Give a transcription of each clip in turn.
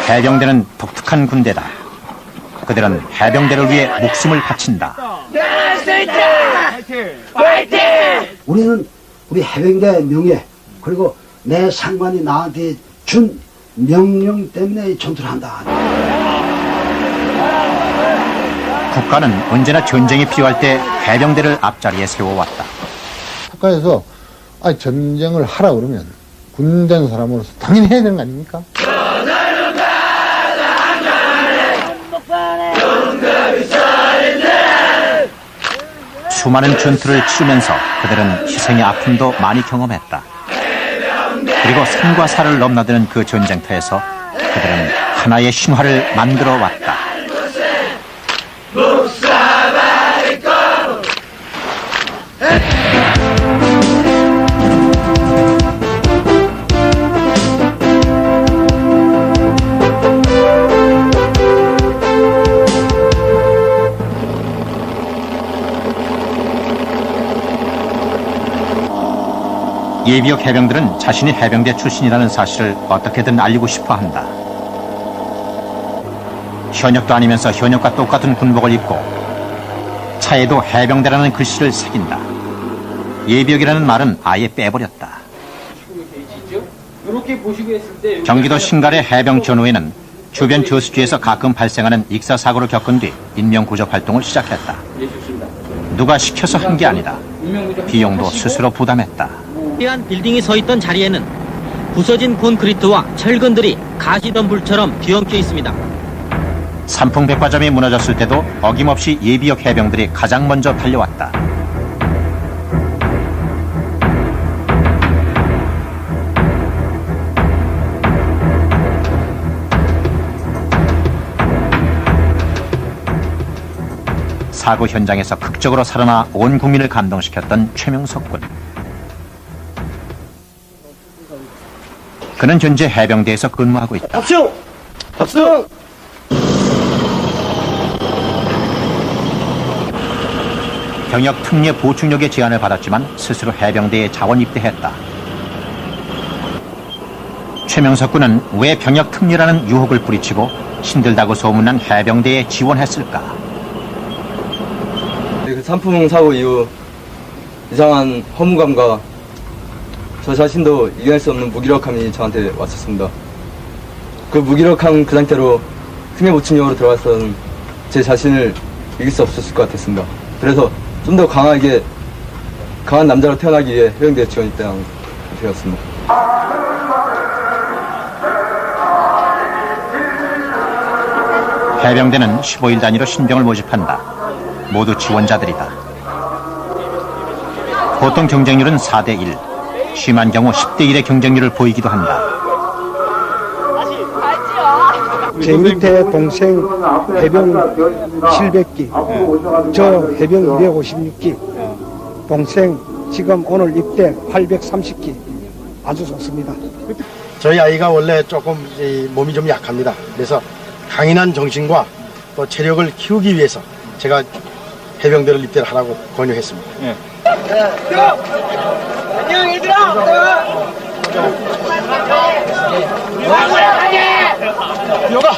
해병대는 독특한 군대다. 그들은 해병대를 위해 목숨을 바친다. 우리는 우리 해병대 명예 그리고 내 상관이 나한테 준 명령 때문에 전투를 한다. 국가는 언제나 전쟁이 필요할 때 해병대를 앞자리에 세워왔다. 국가에서 전쟁을 하라 그러면 군된 사람으로서 당연히 해야 되는 거 아닙니까? 수많은 전투를 치르면서 그들은 희생의 아픔도 많이 경험했다. 그리고 산과 산을 넘나드는 그 전쟁터에서 그들은 하나의 신화를 만들어 왔다. 예비역 해병들은 자신이 해병대 출신이라는 사실을 어떻게든 알리고 싶어 한다. 현역도 아니면서 현역과 똑같은 군복을 입고 차에도 해병대라는 글씨를 새긴다. 예비역이라는 말은 아예 빼버렸다. 경기도 신갈의 해병 전후에는 주변 저수지에서 가끔 발생하는 익사사고를 겪은 뒤 인명구조 활동을 시작했다. 누가 시켜서 한 게 아니다. 비용도 스스로 부담했다. 한 빌딩이 서 있던 자리에는 부서진 콘크리트와 철근들이 가시덤불처럼 뒤엉켜 있습니다. 삼풍백화점이 무너졌을 때도 어김없이 예비역 해병들이 가장 먼저 달려왔다. 사고 현장에서 극적으로 살아나 온 국민을 감동시켰던 최명석 군. 그는 현재 해병대에서 근무하고 있다. 박수! 박수! 병역 특례 보충역의 제안을 받았지만 스스로 해병대에 자원 입대했다. 최명석 군은 왜 병역 특례라는 유혹을 뿌리치고 힘들다고 소문난 해병대에 지원했을까? 그 산풍 사고 이후 이상한 허무감과 저 자신도 이겨낼 수 없는 무기력함이 저한테 왔었습니다. 그 무기력한 그 상태로 특례 보충역으로 들어가서는 제 자신을 이길 수 없었을 것 같았습니다. 그래서 좀 더 강한 남자로 태어나기 위해 해병대에 지원 입대한 되었습니다. 해병대는 15일 단위로 신병을 모집한다. 모두 지원자들이다. 보통 경쟁률은 4대 1. 심한 경우 10대 1의 경쟁률을 보이기도 한다. 제 밑에 동생 해병 700기, 저 해병 256기, 동생 지금 오늘 입대 830기. 아주 좋습니다. 저희 아이가 원래 조금 몸이 좀 약합니다. 그래서 강인한 정신과 또 체력을 키우기 위해서 제가 해병대를 입대를 하라고 권유했습니다. 네. 안녕 얘들아! 여가!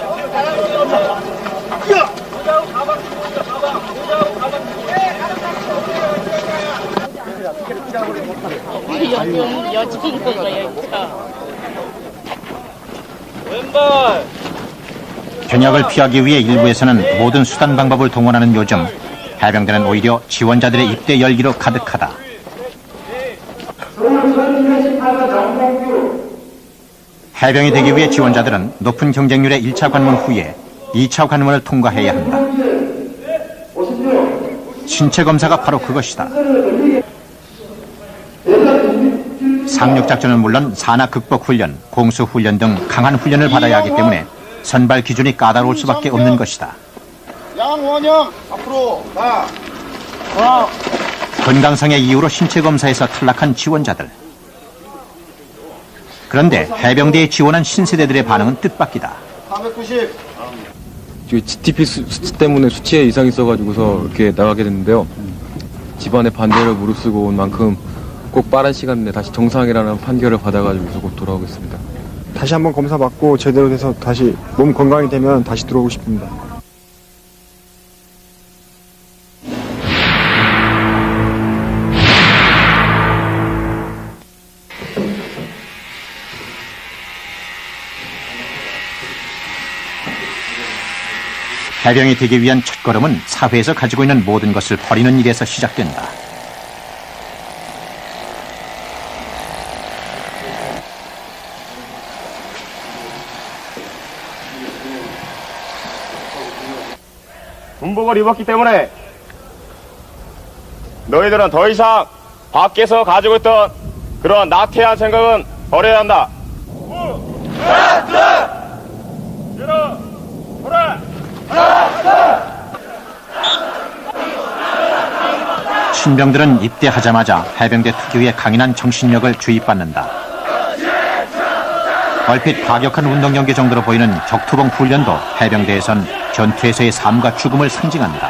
여친 거예요. 왼발! 현역을 피하기 위해 일부에서는 모든 수단 방법을 동원하는 요즘 해병대는 오히려 지원자들의 입대 열기로 가득하다. 해병이 되기 위해 지원자들은 높은 경쟁률의 1차 관문 후에 2차 관문을 통과해야 한다. 신체 검사가 바로 그것이다. 상륙작전은 물론 산악 극복 훈련, 공수 훈련 등 강한 훈련을 받아야 하기 때문에 선발 기준이 까다로울 수밖에 없는 것이다. 양원영 앞으로 가. 건강상의 이유로 신체 검사에서 탈락한 지원자들. 그런데 해병대에 지원한 신세대들의 반응은 뜻밖이다. 490. GTP 수치 때문에 수치에 이상이 있어가지고서 이렇게 나가게 됐는데요. 집안의 반대를 무릅쓰고 온 만큼 꼭 빠른 시간 내에 다시 정상이라는 판결을 받아가지고서 곧 돌아오겠습니다. 다시 한번 검사 받고 제대로 돼서 다시 몸 건강이 되면 다시 들어오고 싶습니다. 해병이 되기 위한 첫걸음은 사회에서 가지고 있는 모든 것을 버리는 일에서 시작된다. 군복을 입었기 때문에 너희들은 더 이상 밖에서 가지고 있던 그런 나태한 생각은 버려야 한다. 신병들은 입대하자마자 해병대 특유의 강인한 정신력을 주입받는다. 얼핏 과격한 운동 경기 정도로 보이는 격투봉 훈련도 해병대에선 전투에서의 삶과 죽음을 상징한다.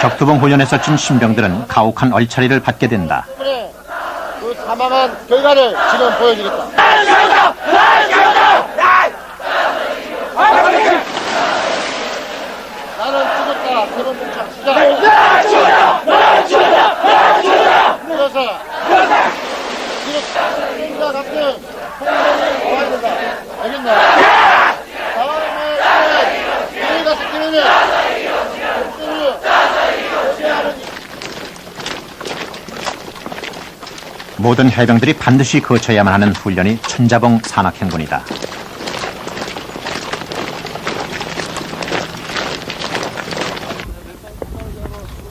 격투봉 훈련에서 찐 신병들은 가혹한 얼차리를 받게 된다. 그 사망한 결과를 지금 보여주겠다. 나는 죽었다. 그런 문자 시작. 그래서 진짜 같은 성공을 와야 된다. 알겠나? 다음에 우리가 시키면 모든 해병들이 반드시 거쳐야만 하는 훈련이 천자봉 산악행군이다.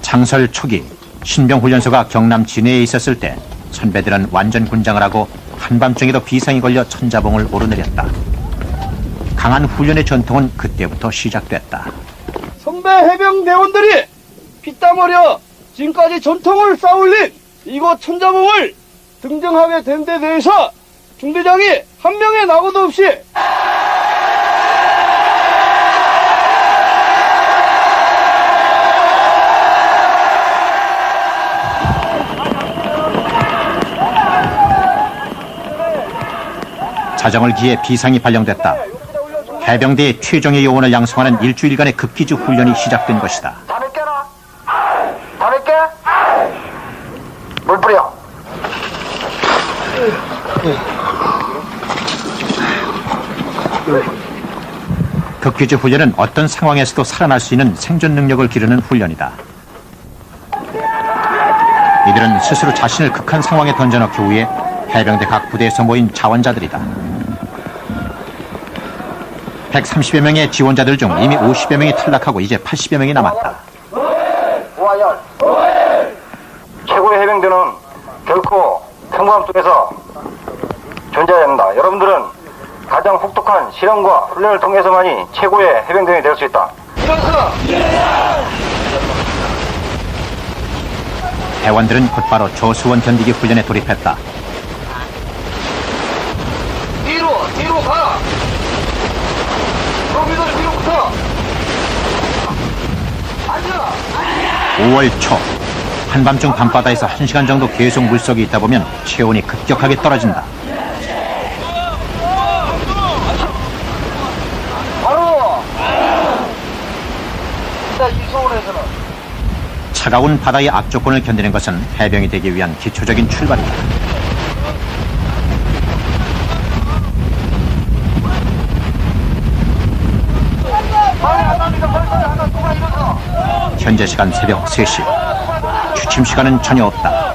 창설 초기 신병훈련소가 경남 진해에 있었을 때 선배들은 완전 군장을 하고 한밤중에도 비상이 걸려 천자봉을 오르내렸다. 강한 훈련의 전통은 그때부터 시작됐다. 선배 해병대원들이 피땀 흘려 지금까지 전통을 쌓아올린 이곳 천자봉을 등정하게 된 데 대해서 중대장이 한 명의 낙오도 없이 자정을 기해 비상이 발령됐다. 해병대의 최종의 요원을 양성하는 일주일간의 극기주 훈련이 시작된 것이다. 다 낼게? 물 뿌려. 극기주 훈련은 어떤 상황에서도 살아날 수 있는 생존 능력을 기르는 훈련이다. 이들은 스스로 자신을 극한 상황에 던져넣기 위해 해병대 각 부대에서 모인 자원자들이다. 130여 명의 지원자들 중 이미 50여 명이 탈락하고 이제 80여 명이 남았다. 오하열. 최고의 해병대는 결코 평범함 속에서 존재해야 한다. 여러분들은 가장 혹독한 실험과 훈련을 통해서만이 최고의 해병대원이 될 수 있다. 대원들은 곧바로 저수원 견디기 훈련에 돌입했다. 뒤로 가. 거기서 뒤로 붙어. 앉아. 5월 초 한밤중 밤바다에서 1시간 정도 계속 물속에 있다 보면 체온이 급격하게 떨어진다. 바로 이 서울에서는 차가운 바다의 악조건을 견디는 것은 해병이 되기 위한 기초적인 출발이다. 현재 시간 새벽 3시. 취침 시간은 전혀 없다.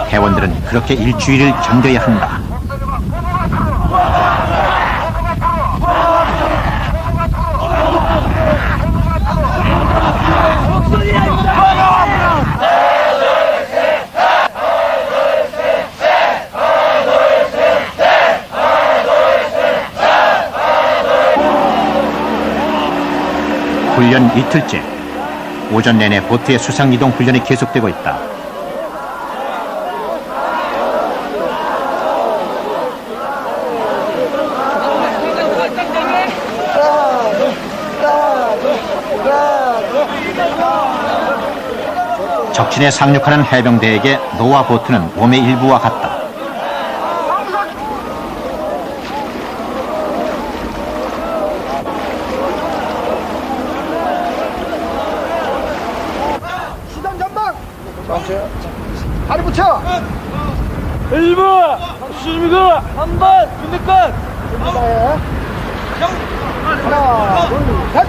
회원들은 그렇게 일주일을 견뎌야 한다. 훈련 이틀째. 오전 내내 보트의 수상이동 훈련이 계속되고 있다. 적진에 상륙하는 해병대에게 노와 보트는 몸의 일부와 같다. 시단 전방! 다리 붙여! 1번! 수심이가! 3번! 군대권! 하나, 둘, 셋!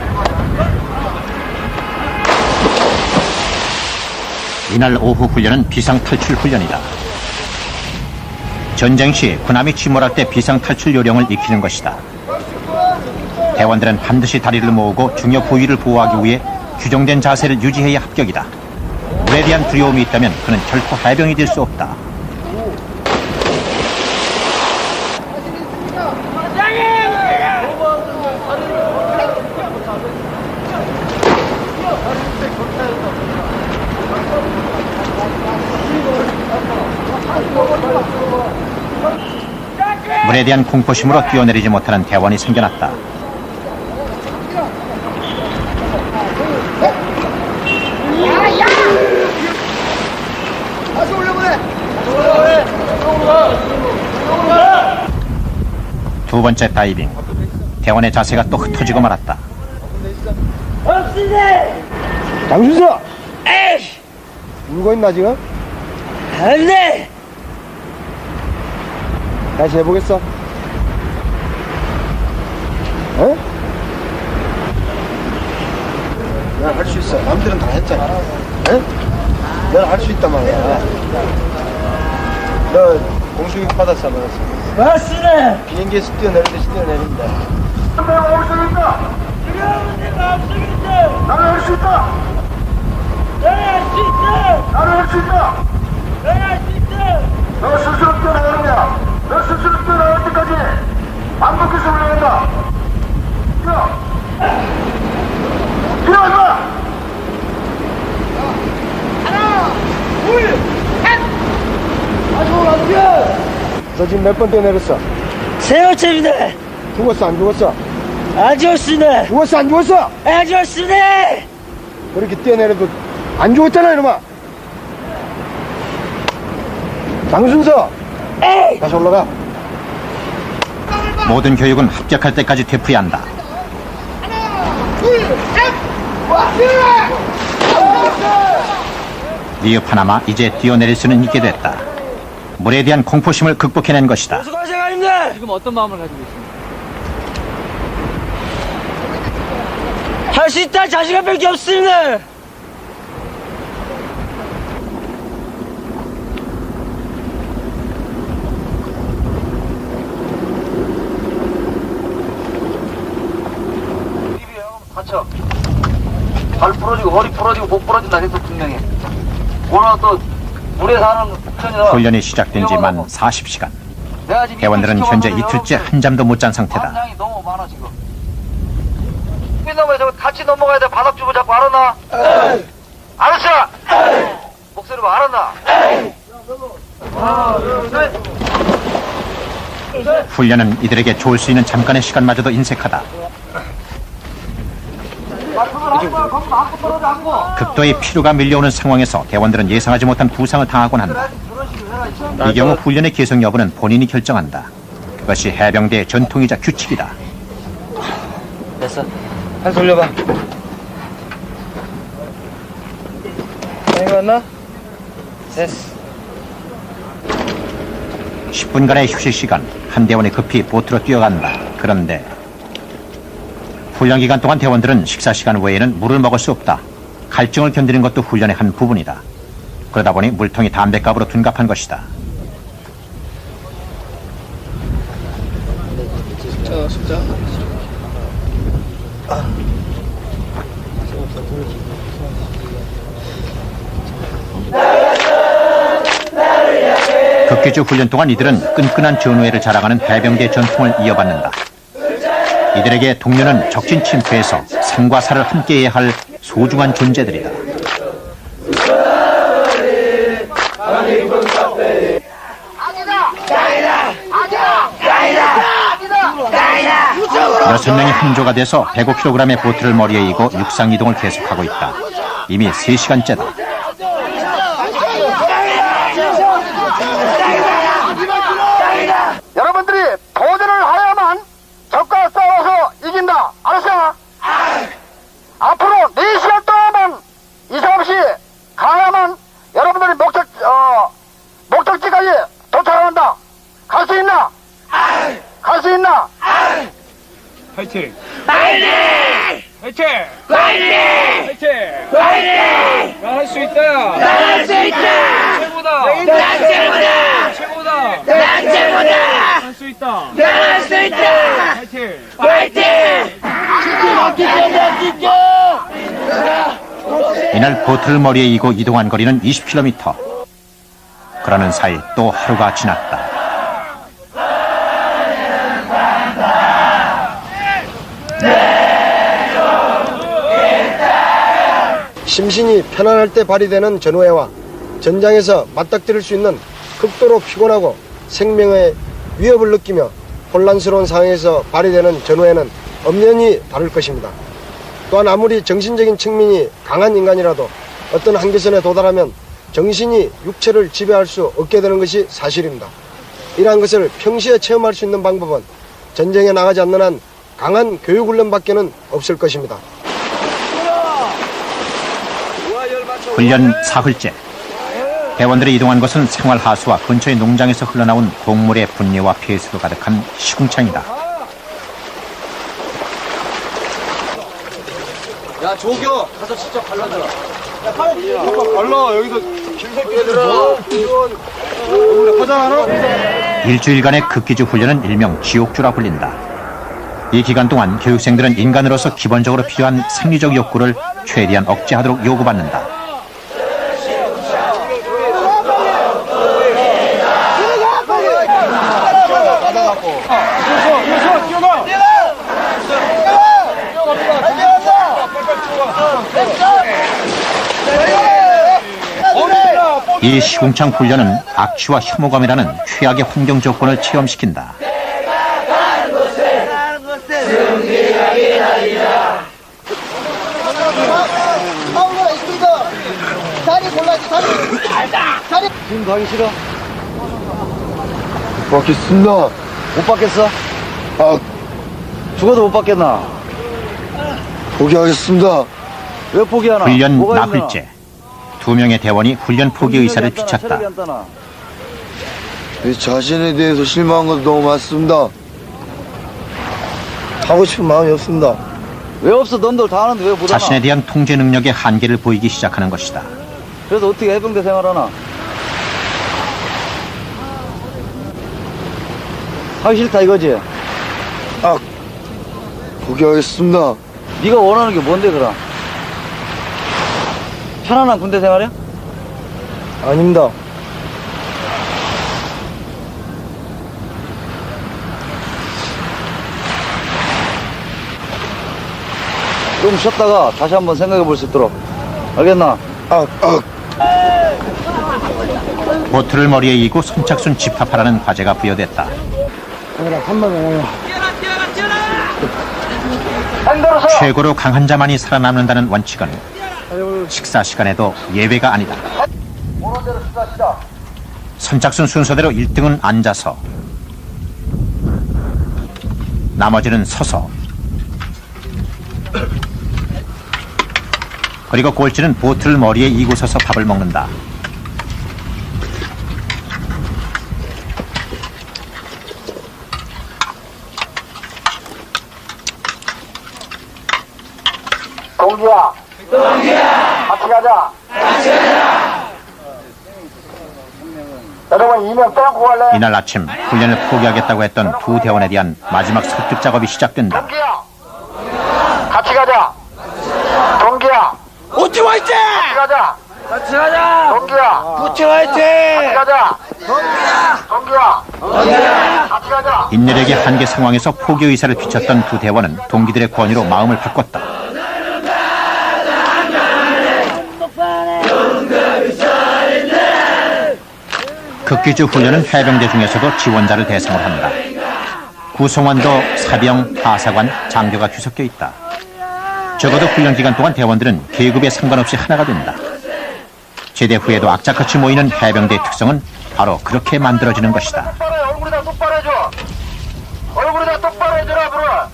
이날 오후 훈련은 비상탈출 훈련이다. 전쟁 시 군함이 침몰할 때 비상탈출 요령을 익히는 것이다. 대원들은 반드시 다리를 모으고 중요 부위를 보호하기 위해 규정된 자세를 유지해야 합격이다. 물에 대한 두려움이 있다면 그는 결코 해병이 될 수 없다. 물에 대한 공포심으로 뛰어내리지 못하는 대원이 생겨났다. 두 번째 다이빙. 대원의 자세가 또 흩어지고 말았다. 장준서! 울고 있나 지금? 안돼! 다시 해보겠어? 어? 난 할 수 있어. 남들은 다 했잖아. 응? 넌 할 수 있단 말이야. 너 공수교육 받았어, 안 받았어? 맞습니다! 비행기에서 뛰어내리듯이 뛰어내린다. 내가 올 수 있다. 지금은 내가 없으겠는데! 나는 할 수 있다. 내가 할 수 있어! 나는 할 수 있다. 내가 할 수 있어! 너 스스로 뛰어나가느냐? 너 스스로 뛰어나갈 때까지 반복해서 올라간다. 뛰어. 뛰어, 임마. 하나, 둘, 셋! 아주 남편! 너 지금 몇 번 뛰어내렸어? 세 번째입니다! 죽었어, 안 죽었어? 안 죽었습니다! 죽었어, 안 죽었어? 안 죽었습니다! 그렇게 뛰어내려도 안 죽었잖아, 이놈아! 장순서! 에이! 다시 올라가. 모든 교육은 합격할 때까지 되풀이해야 한다. 리읍 하나마 이제 뛰어내릴 수는 있게 됐다. 물에 대한 공포심을 극복해낸 것이다. 수고하셨습니다! 지금 어떤 마음을 가지고 있습니까? 할 수 있다 자신감밖에 없습니다! 다쳐. 발 부러지고 허리 부러지고 목 부러진다 해서 분명히. 오늘 또 물에 사는 국천이라. 훈련이 시작된 지 만 40시간. 대원들은 현재 이틀째 한잠도 못 잔 상태다. 방향이 너무 많아 지금. 놈에 저거 같이 넘어가야 돼. 바닥 주고 자꾸 알았나? 알았어. 목소리 봐 알았나? 하나, 둘, 셋. 훈련은 이들에게 좋을 수 있는 잠깐의 시간마저도 인색하다. 극도의 피로가 밀려오는 상황에서 대원들은 예상하지 못한 부상을 당하곤 한다. 이 경우 훈련의 계속 여부는 본인이 결정한다. 그것이 해병대의 전통이자 규칙이다. 됐어. 한 돌려봐. 이거 왔나? 됐어. 10분간의 휴식 시간, 한 대원이 급히 보트로 뛰어간다. 그런데 훈련 기간 동안 대원들은 식사 시간 외에는 물을 먹을 수 없다. 갈증을 견디는 것도 훈련의 한 부분이다. 그러다 보니 물통이 담뱃값으로 둔갑한 것이다. 진짜. 극기주 훈련 동안 이들은 끈끈한 전우회를 자랑하는 해병대 전통을 이어받는다. 이들에게 동료는 적진 침투에서 산과 살을 함께해야 할 소중한 존재들이다. 여섯 명이 한조가 돼서 105kg의 보트를 머리에 이고 육상 이동을 계속하고 있다. 이미 3시간째다. 여러분들이 도전을 하야만 적과 싸워서 이긴다. 알았어? 앞으로 4시간 동안만 이상 없이 가야만 여러분들이 목적지까지 도착한다. 갈 수 있나? 갈 수 있나? 파이팅! 파이팅! 파이팅! 파이팅! 파이팅! 파이팅! 할 수 있다! 할 수 있다! 최고다! 난 최고다! 최고다! 난 최고다! 할 수 있다! 할 수 있다! 파이팅! 파이팅! 이날 보트를 머리에 이고 이동한 거리는 20km. 그러는 사이 또 하루가 지났다. 심신이 편안할 때 발휘되는 전우회와 전장에서 맞닥뜨릴 수 있는 극도로 피곤하고 생명의 위협을 느끼며 혼란스러운 상황에서 발휘되는 전우회는 엄연히 다를 것입니다. 또한 아무리 정신적인 측면이 강한 인간이라도 어떤 한계선에 도달하면 정신이 육체를 지배할 수 없게 되는 것이 사실입니다. 이러한 것을 평시에 체험할 수 있는 방법은 전쟁에 나가지 않는 한 강한 교육훈련밖에는 없을 것입니다. 훈련 사흘째. 대원들이 이동한 곳은 생활하수와 근처의 농장에서 흘러나온 곡물의 분내와 폐수로 가득한 시궁창이다. 야, 조교! 가서 직접 발라줘라. 발라, 여기서 얘들아! 일주일간의 극기주 훈련은 일명 지옥주라 불린다. 이 기간 동안 교육생들은 인간으로서 기본적으로 필요한 생리적 욕구를 최대한 억제하도록 요구받는다. 이 시궁창 훈련은 악취와 혐오감이라는 최악의 환경 조건을 체험시킨다. 지금 가기 싫어? 못 받겠습니다. 못 받겠어? 아, 죽어도 못 받겠나? 포기하겠습니다. 왜 포기하나? 훈련 뭐가 힘드나? 나흘째. 2명의 대원이 훈련 포기 의사를 비쳤다. 내 자신에 대해서 실망한 것도 너무 많습니다. 하고 싶은 마음이 없습니다. 왜 없어? 넌들 다 하는데 왜 못하나? 자신에 대한 통제 능력의 한계를 보이기 시작하는 것이다. 그래서 어떻게 해병대 생활하나? 하기 싫다 이거지? 아, 포기하겠습니다. 네가 원하는 게 뭔데 그럼? 편안한 군대 생활이야? 아닙니다. 좀 쉬었다가 다시 한번 생각해 볼 수 있도록 알겠나? 보트를 머리에 이고 선착순 집합하라는 과제가 부여됐다. 최고로 강한 자만이 살아남는다는 원칙은 식사 시간에도 예외가 아니다. 선착순 순서대로 1등은 앉아서, 나머지는 서서, 그리고 꼴찌는 보트를 머리에 이고 서서 밥을 먹는다. 동기야. 같이 가자. 여러분 2명 빼고 갈래? 이날 아침 훈련을 포기하겠다고 했던 두 대원에 대한 마지막 설득 작업이 시작된다. 동기야. 같이 가자. 동기야. 우치 화이팅! 같이 가자. 같이 가자. 동기야. 우치 화이팅! 같이 가자. 동기야. 동기야. 같이 가자. 인내력의 한계 상황에서 포기 의사를 비쳤던 두 대원은 동기들의 권유로 마음을 바꿨다. 극기주 훈련은 해병대 중에서도 지원자를 대상으로 한다. 구성원도 사병, 하사관, 장교가 뒤섞여 있다. 적어도 훈련 기간 동안 대원들은 계급에 상관없이 하나가 된다. 제대 후에도 악착같이 모이는 해병대의 특성은 바로 그렇게 만들어지는 것이다. 얼굴에다 똑바로 해줘. 얼굴에다 똑바로 해줘라, 불어.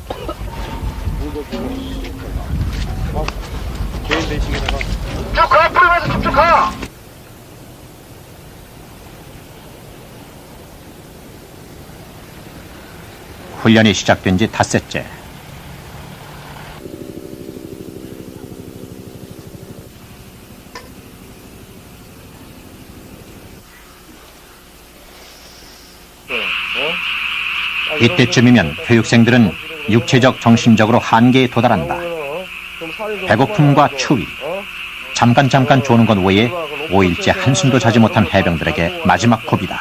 쭉 가, 풀면서 쭉쭉 가. 훈련이 시작된 지 닷새째. 이때쯤이면 교육생들은 육체적, 정신적으로 한계에 도달한다. 배고픔과 추위, 잠깐 조는 것 외에 5일째 한숨도 자지 못한 해병들에게 마지막 고비다.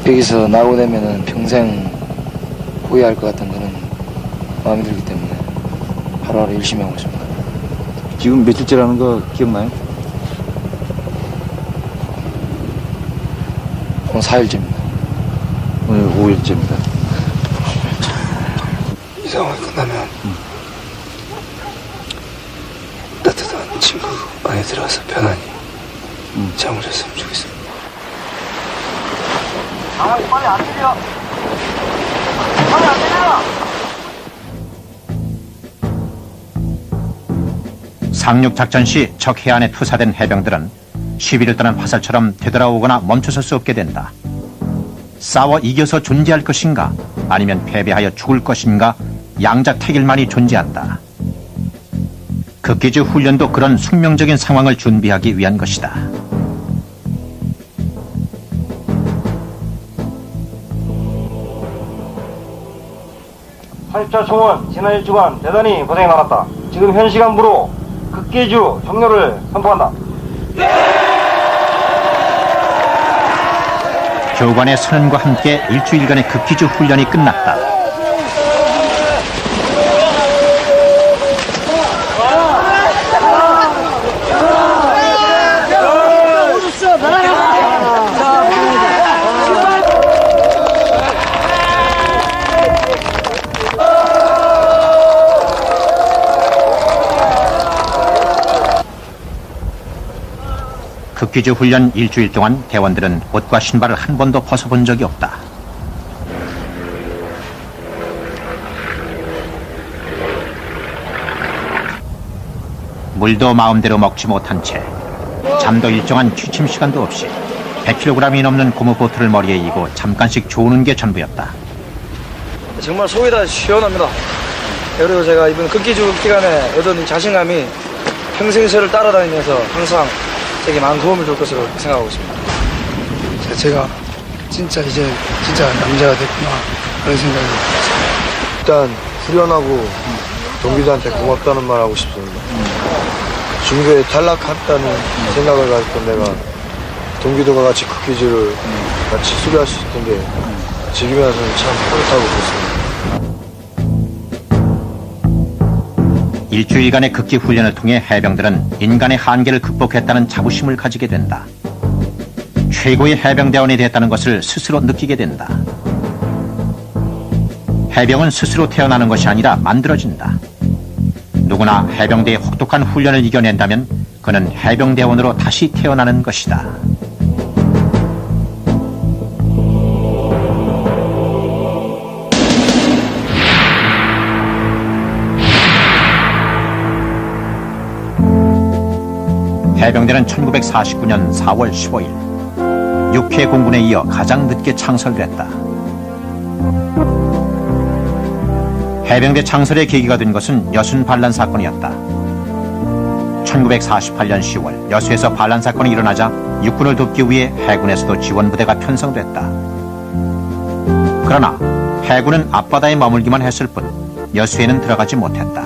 여기서 나오고 되면은 평생 후회할 것 같은 그런 마음이 들기 때문에 하루하루 열심히 하고 있습니다. 지금 며칠째라는 거 기억나요? 오늘 4일째입니다. 오늘 5일째입니다. 이 상황이 끝나면 따뜻한 친구 안에 들어가서 편안히 잠을 잤으면 좋겠습니다. 빨리 안 들려. 빨리 안 들려. 상륙작전 시 적 해안에 투사된 해병들은 시비를 떠난 화살처럼 되돌아오거나 멈춰설 수 없게 된다. 싸워 이겨서 존재할 것인가 아니면 패배하여 죽을 것인가 양자택일만이 존재한다. 극기주 훈련도 그런 숙명적인 상황을 준비하기 위한 것이다. 80자 총원 지난 일주간 대단히 고생이 많았다. 지금 현 시간부로 극기주 종료를 선포한다. 교관의 선언과 함께 일주일간의 극기주 훈련이 끝났다. 극기주 훈련 일주일 동안 대원들은 옷과 신발을 한 번도 벗어본 적이 없다. 물도 마음대로 먹지 못한 채 잠도 일정한 취침 시간도 없이 100kg이 넘는 고무보트를 머리에 이고 잠깐씩 조는 게 전부였다. 정말 속이 다 시원합니다. 그리고 제가 이번 극기주 기간에 얻은 이 자신감이 평생 저를 따라다니면서 항상 제게 많은 도움을 줄 것으로 생각하고 있습니다. 제가 진짜 이제 남자가 됐구나 그런 생각이 들었어요. 일단 후련하고 동기들한테 고맙다는 말 하고 싶습니다. 중도에 탈락했다는 생각을 가졌던 내가 동기들과 같이 극기주를 같이 수료할 수 있던 게 지금이라서는 참 뿌듯하고 그렇습니다. 일주일간의 극기 훈련을 통해 해병들은 인간의 한계를 극복했다는 자부심을 가지게 된다. 최고의 해병대원이 됐다는 것을 스스로 느끼게 된다. 해병은 스스로 태어나는 것이 아니라 만들어진다. 누구나 해병대의 혹독한 훈련을 이겨낸다면 그는 해병대원으로 다시 태어나는 것이다. 해병대는 1949년 4월 15일 6회 공군에 이어 가장 늦게 창설됐다. 해병대 창설의 계기가 된 것은 여순 반란 사건이었다. 1948년 10월 여수에서 반란 사건이 일어나자 육군을 돕기 위해 해군에서도 지원부대가 편성됐다. 그러나 해군은 앞바다에 머물기만 했을 뿐 여수에는 들어가지 못했다.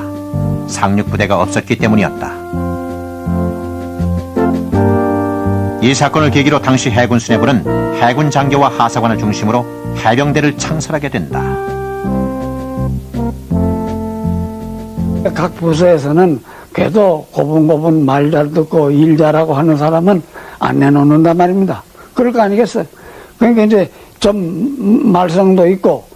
상륙부대가 없었기 때문이었다. 이 사건을 계기로 당시 해군 수뇌부는 해군 장교와 하사관을 중심으로 해병대를 창설하게 된다. 각 부서에서는 그래도 고분고분 말 잘 듣고 일 잘하고 하는 사람은 안 내놓는단 말입니다. 그럴 거 아니겠어요? 그러니까 이제 좀 말썽도 있고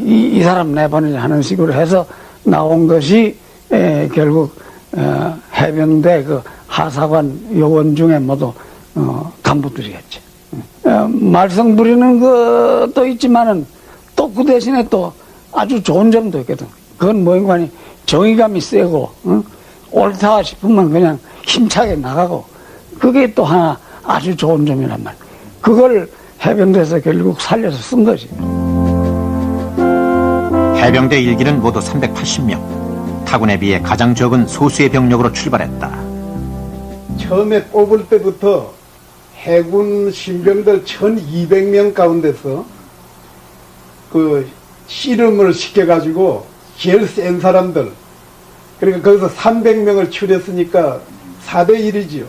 이 사람 내보내자 하는 식으로 해서 나온 것이 결국 해병대 그 하사관 요원 중에 모두 간부들이었지. 말썽 부리는 것도 있지만은 또 그 대신에 또 아주 좋은 점도 있거든. 그건 뭐인가 정의감이 세고 옳다 싶으면 그냥 힘차게 나가고 그게 또 하나 아주 좋은 점이란 말이야. 그걸 해병대에서 결국 살려서 쓴 거지. 해병대 일기는 모두 380명. 타군에 비해 가장 적은 소수의 병력으로 출발했다. 처음에 뽑을 때부터 해군 신병들 1200명 가운데서 그 씨름을 시켜가지고 제일 센 사람들, 그러니까 거기서 300명을 추렸으니까 4대1이지요.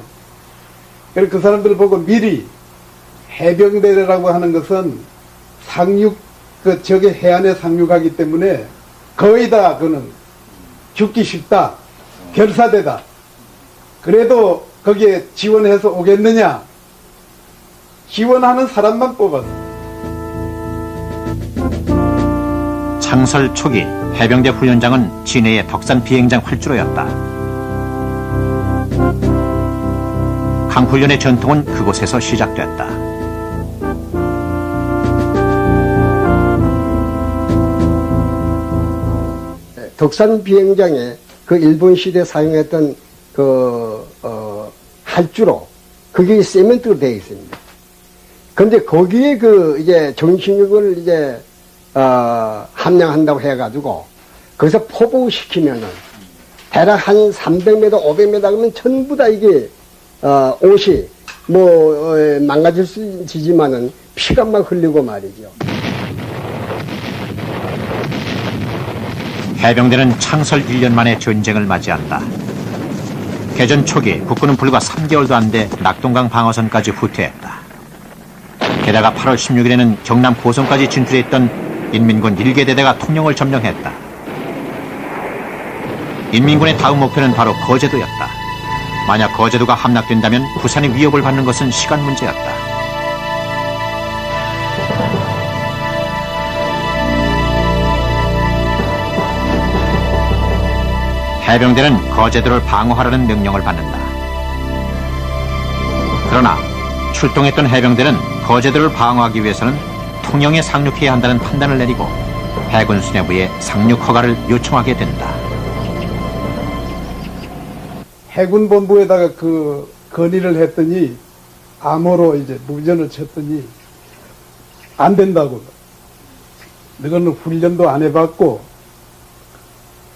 그래서 그 사람들 보고 미리 해병대라고 하는 것은 상륙, 그 적의 해안에 상륙하기 때문에 거의 다 그는 죽기 쉽다, 결사대다. 그래도 거기에 지원해서 오겠느냐? 지원하는 사람만 뽑았어. 창설 초기 해병대 훈련장은 진해의 덕산 비행장 활주로였다. 강훈련의 전통은 그곳에서 시작됐다. 덕산 비행장에 그 일본 시대 사용했던 활주로, 그게 세멘트로 되어 있습니다. 근데 거기에 이제 정신력을 이제 함량한다고 해가지고 거기서 포복시키면은 대략 한 300m, 500m 그러면 전부 다 이게 옷이 망가질 수 있지만은 피가 막 흘리고 말이죠. 해병대는 창설 1년 만에 전쟁을 맞이한다. 개전 초기 북군은 불과 3개월도 안 돼 낙동강 방어선까지 후퇴했다. 게다가 8월 16일에는 경남 고성까지 진출했던 인민군 1개 대대가 통영을 점령했다. 인민군의 다음 목표는 바로 거제도였다. 만약 거제도가 함락된다면 부산이 위협을 받는 것은 시간 문제였다. 해병대는 거제도를 방어하라는 명령을 받는다. 그러나 출동했던 해병대는 거제도를 방어하기 위해서는 통영에 상륙해야 한다는 판단을 내리고 해군 수뇌부에 상륙 허가를 요청하게 된다. 해군 본부에다가 건의를 했더니 암호로 이제 무전을 쳤더니 안 된다고. 너는 훈련도 안 해봤고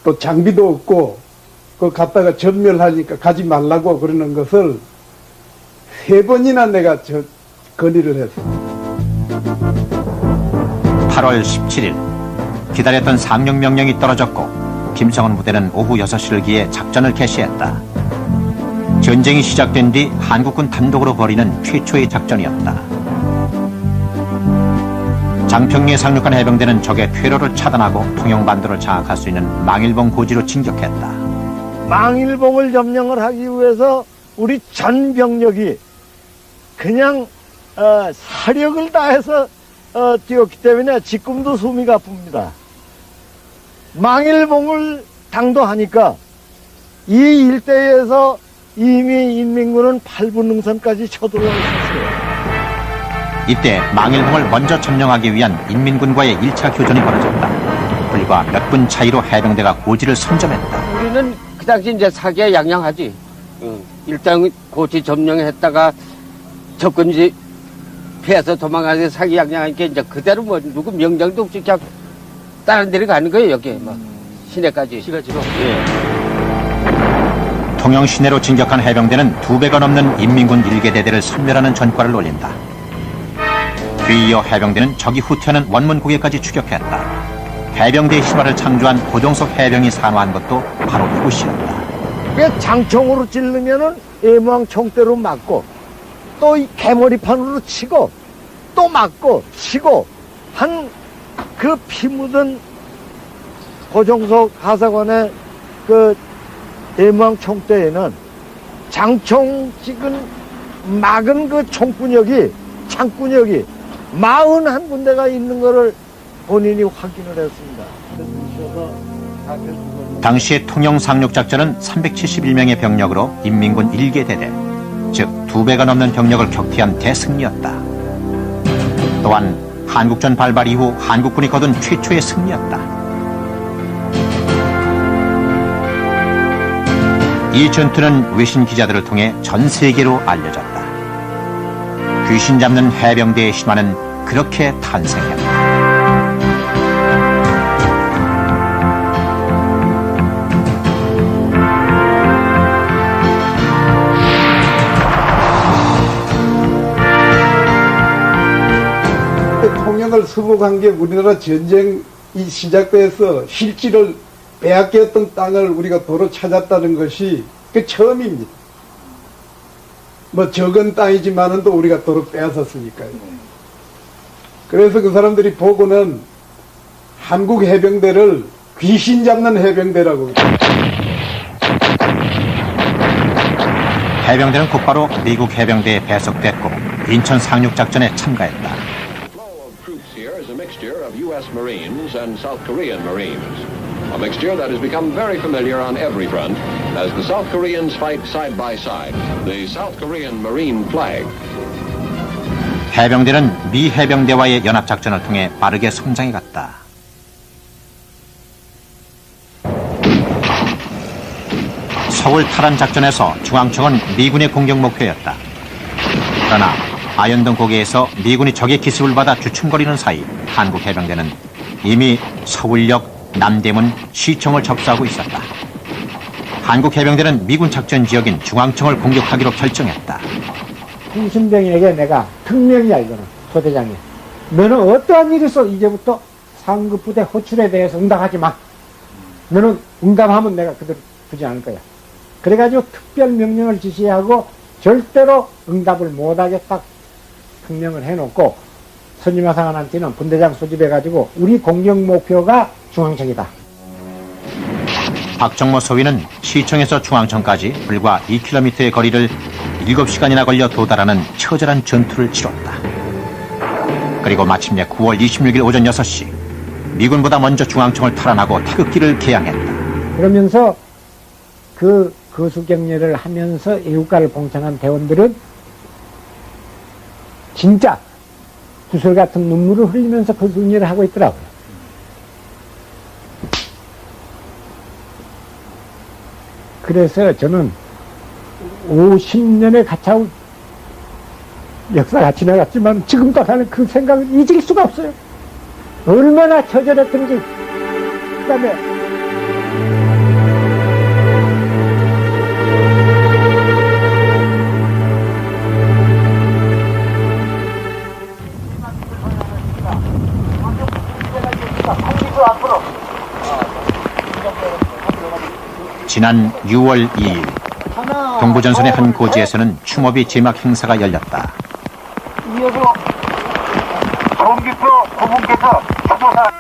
또 장비도 없고 그 갔다가 전멸하니까 가지 말라고 그러는 것을 3번이나 내가 건의를 했어. 8월 17일 기다렸던 상륙 명령이 떨어졌고 김성원 부대는 오후 6시를 기해 작전을 개시했다. 전쟁이 시작된 뒤 한국군 단독으로 벌이는 최초의 작전이었다. 장평리에 상륙한 해병대는 적의 퇴로를 차단하고 통영반도를 장악할 수 있는 망일봉 고지로 진격했다. 망일봉을 점령을 하기 위해서 우리 전 병력이 그냥 사력을 다해서 뛰었기 때문에 지금도 숨이 가쁩니다. 망일봉을 당도하니까 이 일대에서 이미 인민군은 8분 능선까지 쳐들어와 있었어요. 이때 망일봉을 먼저 점령하기 위한 인민군과의 1차 교전이 벌어졌다. 불과 몇 분 차이로 해병대가 고지를 선점했다. 우리는 그 당시 이제 사기에 양양하지. 일단 고지 점령했다가 적군지 피해서 도망가서 사기 양양하니까 이제 그대로 누구 명장도 없이 그냥 다른 데로 가는 거예요, 여기. 시내까지. 시가지로. 예. 통영 시내로 진격한 해병대는 2배가 넘는 인민군 1개 대대를 섬멸하는 전과를 올린다. 뒤이어 해병대는 적이 후퇴하는 원문고개까지 추격했다. 해병대의 신화를 창조한 고종석 해병이 산화한 것도 바로 이곳이었다. 장총으로 찌르면은 애무항총대로 맞고 또 이 개머리판으로 치고 또 맞고 치고 한 그 피 묻은 고종석 하사관의 그 애무항총대에는 장총 찍은 막은 그 총군역이 창군역이 41군데가 있는 것을 본인이 확인을 했습니다. 그래서 당시의 통영 상륙작전은 371명의 병력으로 인민군 1개 대대, 즉 2배가 넘는 병력을 격퇴한 대승리였다. 또한 한국전 발발 이후 한국군이 거둔 최초의 승리였다. 이 전투는 외신 기자들을 통해 전 세계로 알려졌다. 귀신 잡는 해병대의 신화는 그렇게 탄생했다. 통영을 수복한 게 우리나라 전쟁이 시작돼서 실지를 빼앗겼던 땅을 우리가 도로 찾았다는 것이 그 처음입니다. 뭐 적은 땅이지만은 또 우리가 도로 빼앗았으니까요. 그래서 그 사람들이 보고는 한국 해병대를 귀신 잡는 해병대라고. 해병대는 곧바로 미국 해병대에 배속됐고 인천 상륙작전에 참가했다. U.S. Marines and South Korean Marines. A mixture that has become very familiar on every front as the South Koreans fight side by side. The South Korean Marine flag. 해병대는 미 해병대와의 연합작전을 통해 빠르게 성장해갔다. 서울 탈환 작전에서 중앙청은 미군의 공격 목표였다. 그러나 아현동 고개에서 미군이 적의 기습을 받아 주춤거리는 사이 한국 해병대는 이미 서울역, 남대문, 시청을 접수하고 있었다. 한국 해병대는 미군 작전 지역인 중앙청을 공격하기로 결정했다. 홍순병에게 내가 특명이야, 이거는 소대장이. 너는 어떠한 일이 있어 이제부터 상급 부대 호출에 대해서 응답하지 마. 너는 응답하면 내가 그대로 두지 않을 거야. 그래가지고 특별 명령을 지시하고 절대로 응답을 못하겠다 특명을 해놓고 선임하사관한테는 분대장 소집해가지고 우리 공격 목표가 중앙청이다. 박정모 소위는 시청에서 중앙청까지 불과 2km의 거리를 7시간이나 걸려 도달하는 처절한 전투를 치렀다. 그리고 마침내 9월 26일 오전 6시 미군보다 먼저 중앙청을 탈환하고 태극기를 개양했다. 그러면서 그 거수경례를 하면서 애국가를 봉창한 대원들은 진짜 구슬 같은 눈물을 흘리면서 그 경례를 하고 있더라고요. 그래서 저는 50년의 가차운 역사가 지나갔지만 지금도 나는 그 생각을 잊을 수가 없어요. 얼마나 처절했던지. 그 다음에 지난 6월 2일 동부전선의 한 고지에서는 추모비 제막 행사가 열렸다. 이어서 정기표 고문께서 주도사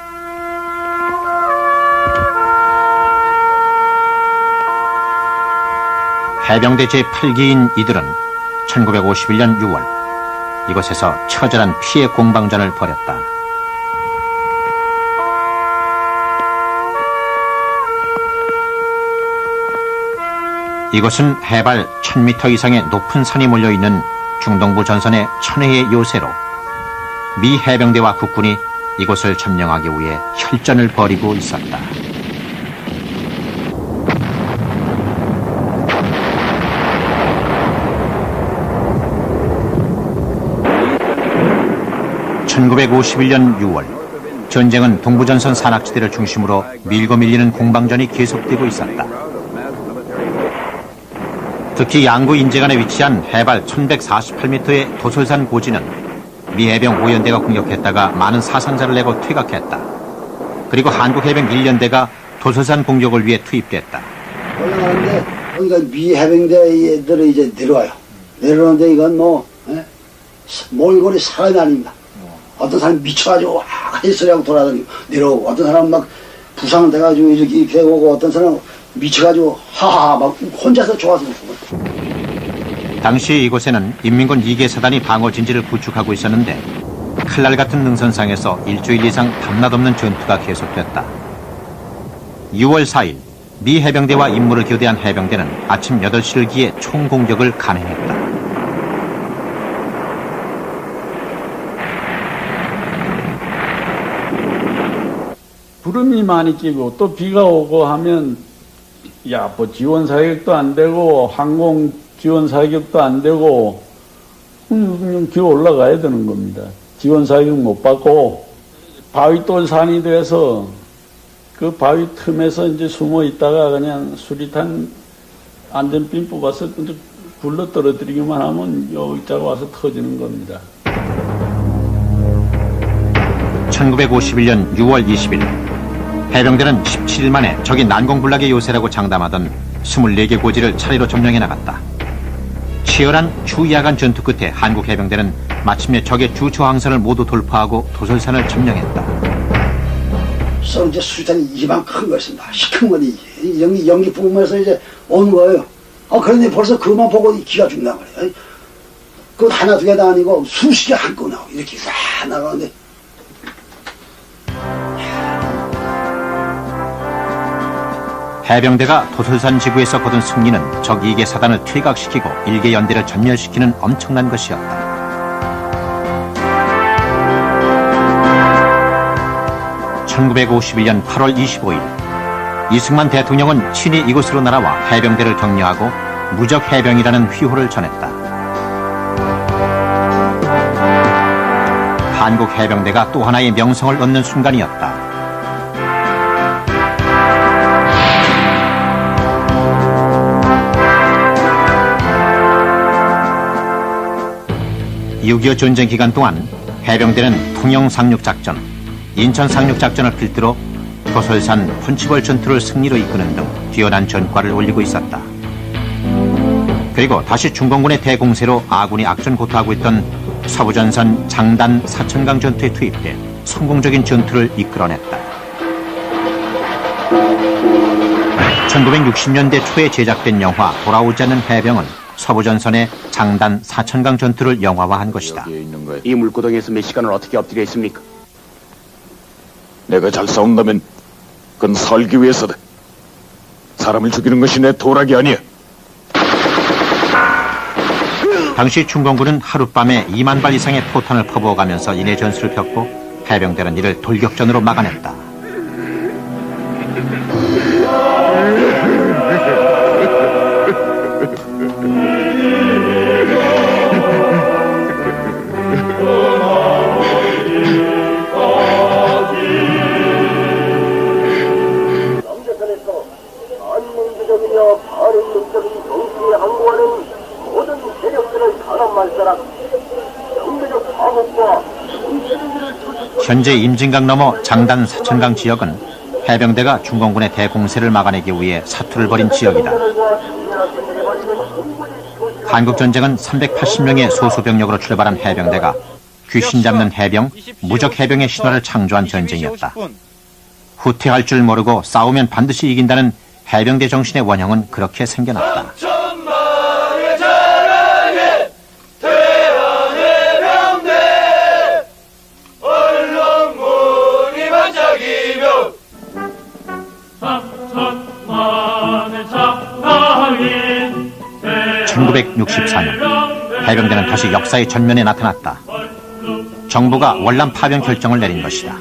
해병대 제8기인 이들은 1951년 6월 이곳에서 처절한 피해 공방전을 벌였다. 이곳은 해발 1000m 이상의 높은 산이 몰려있는 중동부 전선의 천혜의 요새로 미 해병대와 국군이 이곳을 점령하기 위해 혈전을 벌이고 있었다. (1951년 6월) 전쟁은 동부전선 산악지대를 중심으로 밀고 밀리는 공방전이 계속되고 있었다. 특히 양구 인제간에 위치한 해발 1148m의 도솔산 고지는 미 해병 5연대가 공격했다가 많은 사상자를 내고 퇴각했다. 그리고 한국 해병 1연대가 도솔산 공격을 위해 투입됐다. 올라가는데 그러니까 미 해병대들이 이제 내려와요. 내려오는데 이건 몰골이 사람이 아닙니다. 어떤 사람이 미쳐가지고 와 헬스리하고 돌아다니고 내려오고, 어떤 사람은 막 부상을 돼가지고 이렇게 오고, 어떤 사람은 미쳐가지고 하하 막 혼자서 좋아서 먹고. 당시 이곳에는 인민군 2개 사단이 방어 진지를 구축하고 있었는데 칼날 같은 능선상에서 일주일 이상 밤낮없는 전투가 계속됐다. 6월 4일 미 해병대와 임무를 교대한 해병대는 아침 8시를 기해 총공격을 감행했다. 구름이 많이 끼고 또 비가 오고 하면 뭐 지원 사격도 안 되고 항공 지원 사격도 안 되고 그냥 기어 올라가야 되는 겁니다. 지원 사격 못 받고 바위돌산이 돼서 그 바위 틈에서 이제 숨어 있다가 그냥 수리탄 안전핀 뽑아서 굴러 떨어뜨리기만 하면 여기다가 와서 터지는 겁니다. 1951년 6월 20일 해병대는 17일 만에 적이 난공불락의 요새라고 장담하던 24개 고지를 차례로 점령해 나갔다. 치열한 추야간 전투 끝에 한국 해병대는 마침내 적의 주 저항선을 모두 돌파하고 도솔산을 점령했다. 이제 수탄이 이만큼 거였습니다. 시큰 거니 연기 뿜으면서 이제 온 거예요. 그런데 벌써 그만 보고 기가 죽나 말이에요. 그것 하나 두 개도 아니고 수십 개 한꺼번에 나오고 이렇게 싹 나가는데 해병대가 도솔산 지구에서 거둔 승리는 적 2개 사단을 퇴각시키고 1개 연대를 전멸시키는 엄청난 것이었다. (1951년 8월 25일) 이승만 대통령은 친히 이곳으로 날아와 해병대를 격려하고 무적 해병이라는 휘호를 전했다. 한국 해병대가 또 하나의 명성을 얻는 순간이었다. (6.25) 전쟁 기간 동안 해병대는 통영 상륙작전, 인천 상륙작전을 필두로 도솔산, 펀치벌 전투를 승리로 이끄는 등 뛰어난 전과를 올리고 있었다. 그리고 다시 중공군의 대공세로 아군이 악전고투하고 있던 서부전선 장단 사천강 전투에 투입돼 성공적인 전투를 이끌어냈다. 1960년대 초에 제작된 영화 돌아오지 않는 해병은 서부전선의 장단 사천강 전투를 영화화한 것이다. 이 물구덩이에서 몇 시간을 어떻게 엎드려 있습니까? 내가 잘 싸운다면 그건 살기 위해서다. 사람을 죽이는 것이 내 도락이 아니야. 당시 중공군은 하룻밤에 2만 발 이상의 포탄을 퍼부어가면서 인해 전술을 폈고 해병대는 이를 돌격전으로 막아냈다. 현재 임진강 너머 장단 사천강 지역은 해병대가 중공군의 대공세를 막아내기 위해 사투를 벌인 지역이다. 한국전쟁은 380명의 소수병력으로 출발한 해병대가 귀신 잡는 해병, 무적 해병의 신화를 창조한 전쟁이었다. 후퇴할 줄 모르고 싸우면 반드시 이긴다는 해병대 정신의 원형은 그렇게 생겨났다. (1964년) 해병대는 다시 역사의 전면에 나타났다. 정부가 월남 파병 결정을 내린 것이다.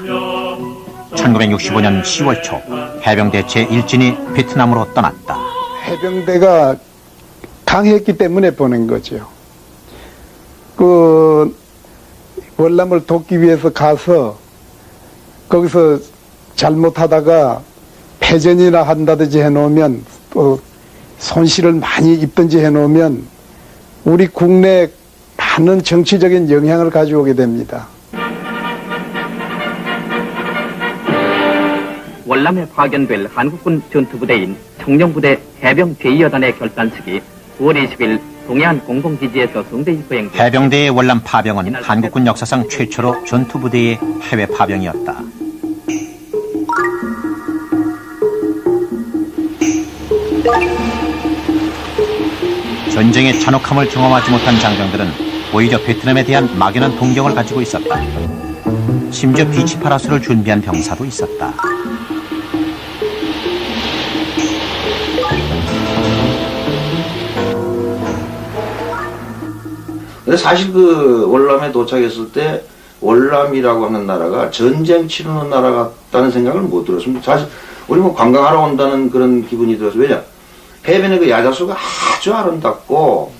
1965년 10월 초 해병대 제1진이 베트남으로 떠났다. 해병대가 강했기 때문에 보낸 거죠. 그 월남을 돕기 위해서 가서 거기서 잘못하다가 패전이나 한다든지 해놓으면 또 손실을 많이 입든지 해놓으면 우리 국내에 많은 정치적인 영향을 가져오게 됩니다. 월남에 파견될 한국군 전투부대인 청룡부대 해병 제2여단의 결단식이 9월 20일 동해안 공공기지에서 성대히 수행됐다. 해병대의 월남 파병은 한국군 역사상 최초로 전투부대의 해외 파병이었다. 전쟁의 잔혹함을 경험하지 못한 장병들은 오히려 베트남에 대한 막연한 동경을 가지고 있었다. 심지어 비치 파라솔을 준비한 병사도 있었다. 근데 사실 그 월남에 도착했을 때 월남이라고 하는 나라가 전쟁 치르는 나라 같다는 생각을 못 들었습니다. 사실 우리 뭐 관광하러 온다는 그런 기분이 들어서 왜냐 해변의 그 야자수가 아주 아름답고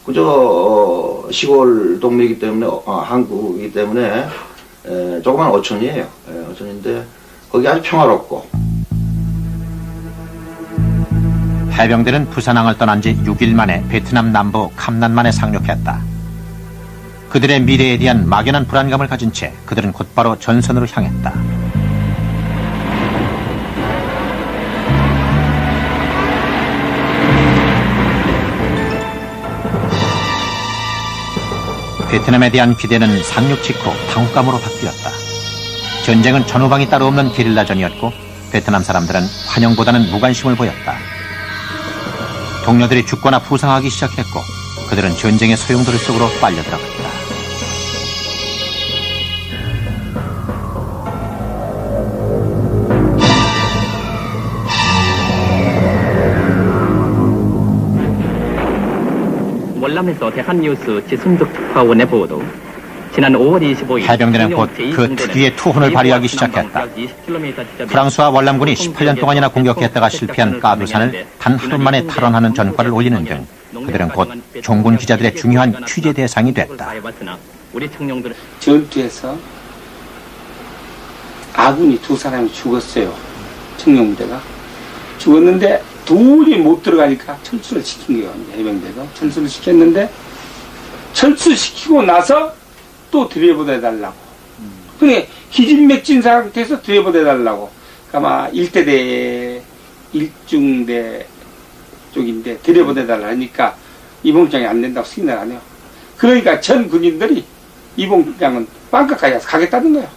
그저 시골 동네이기 때문에 한국이기 때문에 조그만 어촌이에요. 어촌인데 거기 아주 평화롭고. 해병대는 부산항을 떠난 지 6일 만에 베트남 남부 캄난만에 상륙했다. 그들의 미래에 대한 막연한 불안감을 가진 채 그들은 곧바로 전선으로 향했다. 베트남에 대한 기대는 상륙 직후 당혹감으로 바뀌었다. 전쟁은 전후방이 따로 없는 게릴라전이었고 베트남 사람들은 환영보다는 무관심을 보였다. 동료들이 죽거나 부상하기 시작했고 그들은 전쟁의 소용돌이 속으로 빨려들어갔다. 월남에서 대한뉴스 지순덕 특파원의 보도. 지난 5월 25일 해병대는 곧 그 특유의 투혼을 발휘하기 시작했다. 프랑스와 월남군이 18년 동안이나 공격했다가 실패한 까두산을 단 하루 만에 탈환하는 전과를 올리는 등 그들은 곧 종군 기자들의 중요한 취재 대상이 됐다. 전투에서 아군이 2사람이 죽었어요. 청룡부대가 죽었는데 도저히 못 들어가니까 철수를 시킨 거예요. 해병대가 철수를 시켰는데 철수시키고 나서 또 들여보내달라고. 그게 기진맥진 상태에서 들여보내달라고. 아마 1대대 1중대 쪽인데 들여보내달라 하니까 이봉장이 안 된다고 승인을 안 해요. 그러니까 전 군인들이 이봉장은 빵까지 가서 가겠다는 거예요.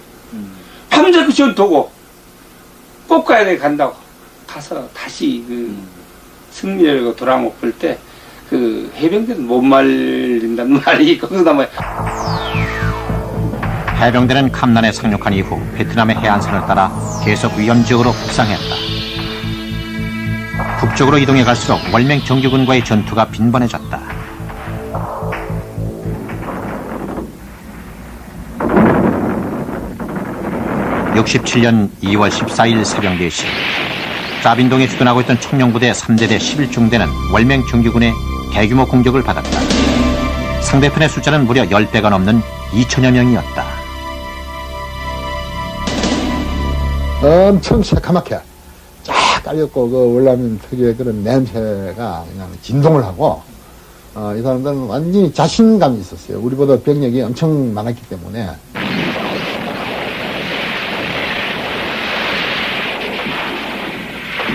밤새 그 전투고 꼭 가야 돼 간다고. 가서 다시 그 승리를 돌아못 볼 때 그 해병대는 못 말린다는 말이 거기서 뭐. 해병대는 캄난에 상륙한 이후 베트남의 해안선을 따라 계속 위험 지역으로 북상했다. 북쪽으로 이동해 갈수록 월맹 정규군과의 전투가 빈번해졌다. (67년 2월 14일) 새벽 4시 자빈동에 주둔하고 있던 청룡부대 3대대 11중대는 월맹 정규군의 대규모 공격을 받았다. 상대편의 숫자는 무려 10배가 넘는 2천여 명이었다. 엄청 새카맣게 쫙 깔렸고 그 월남인 특유의 그런 냄새가 그냥 진동을 하고 이 사람들은 완전히 자신감이 있었어요. 우리보다 병력이 엄청 많았기 때문에.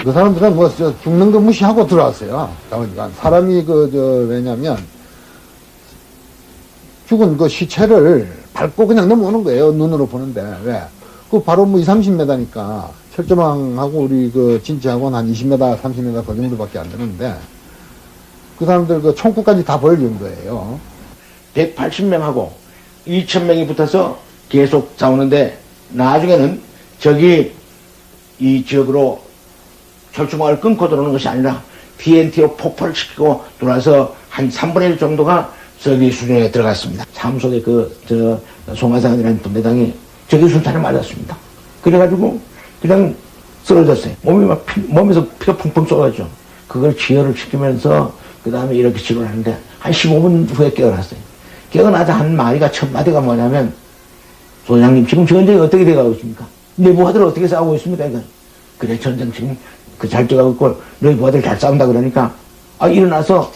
그 사람들은 뭐 죽는 거 무시하고 들어왔어요. 그러니까 사람이 왜냐면 죽은 그 시체를 밟고 그냥 넘어오는 거예요. 눈으로 보는데. 왜? 그 바로 뭐 20-30m니까 철조망하고 우리 그 진지하고는 한 20m, 30m 그 정도밖에 안 되는데 그 사람들 그 총구까지 다 보일 정도예요. 180명하고 2,000명이 붙어서 계속 싸우는데 나중에는 적이 이 지역으로 철조망을 끊고 들어오는 것이 아니라 TNT로 폭발을 시키고 들어와서 한 3분의 1 정도가 저기 수중에 들어갔습니다. 참속의 송화상이라는 분대장이 저기 순탄에 맞았습니다. 그래가지고 그냥 쓰러졌어요. 몸에서 피가 펑펑 쏟아져. 그걸 지혈을 시키면서 그 다음에 이렇게 치료를 하는데 한 15분 후에 깨어났어요. 깨어나자 한 마디가 첫 마디가 뭐냐면 소장님 지금 전쟁이 어떻게 돼가고 있습니까? 내 부하들 어떻게 싸우고 있습니까? 그래 전쟁 지금 잘 돼가고 있고 너희 부하들 잘 싸운다 그러니까 일어나서